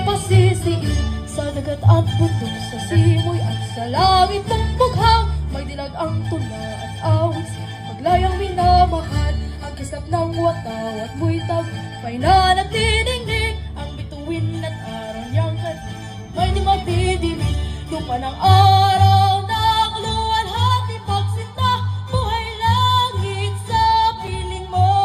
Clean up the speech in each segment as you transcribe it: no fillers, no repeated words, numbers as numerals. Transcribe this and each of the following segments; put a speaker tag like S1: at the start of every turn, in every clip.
S1: napasisiin sa dagat at bundok, sa simoy at sa langit ng bughang. May dilag ang tula at awit sa paglayang minamahal. Ang kislap ng wataw at mo'y tagumpay na nagdidingding. Ang bituin at araw niyang may di magdidilig. Lupa ng araw ng luwalhati pagsinta, buhay langit sa piling mo.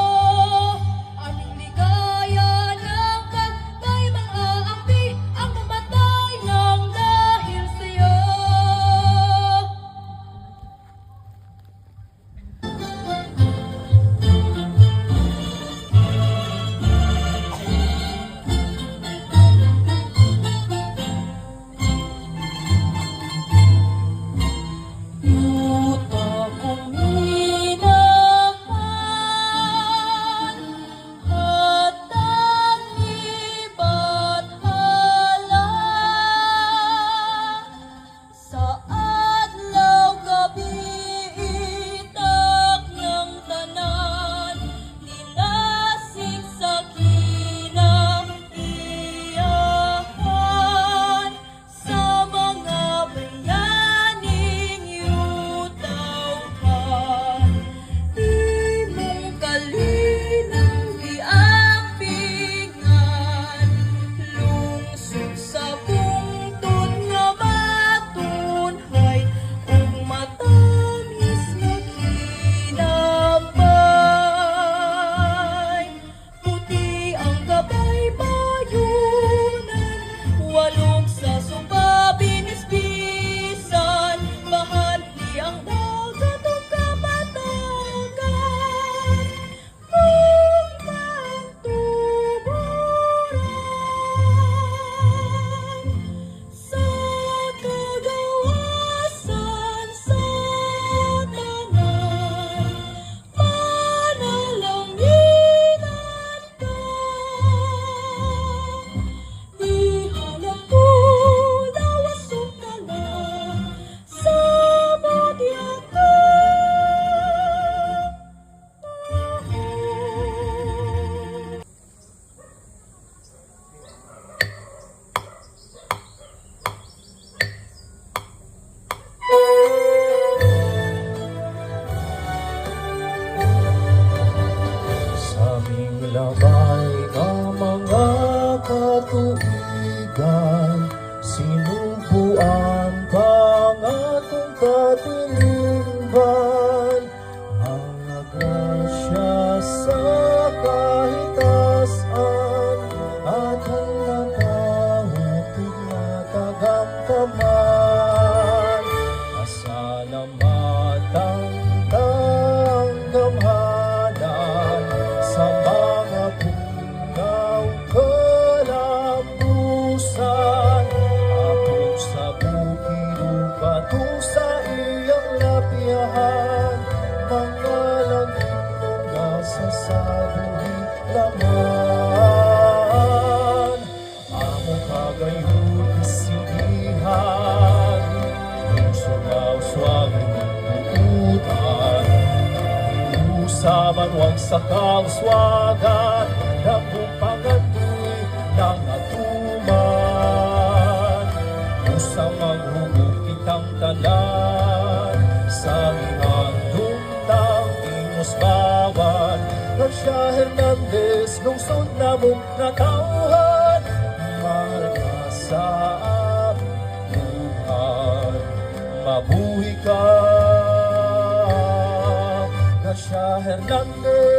S1: Aming ligaya ng pagkay mang-aampi, ang mamatay ng dahil sa'yo.
S2: Labay ng mga katuwigan, sinubuan pang atong katilingban. Mga grasya sa kahitasan, atong natawid na tagamkaman. Asalamatang tanggamhanan sa mga punaw kalambusan. Abot sa bukid patung sa iyang lapihan, mga langit mo nasa sabuhi laman. Among kagayon isinihan, yung sumaw-swagin buutan. Usaban wag sa kauswagan, dagong pagatuloy ng atuman. Usang maghugog kitang tanan, sa ihandong tang Timos Bawan. Garcia Hernandez, lungsod na mong natauhan, mahal ka sa buhay, mabuhi ka. Garcia Hernandez.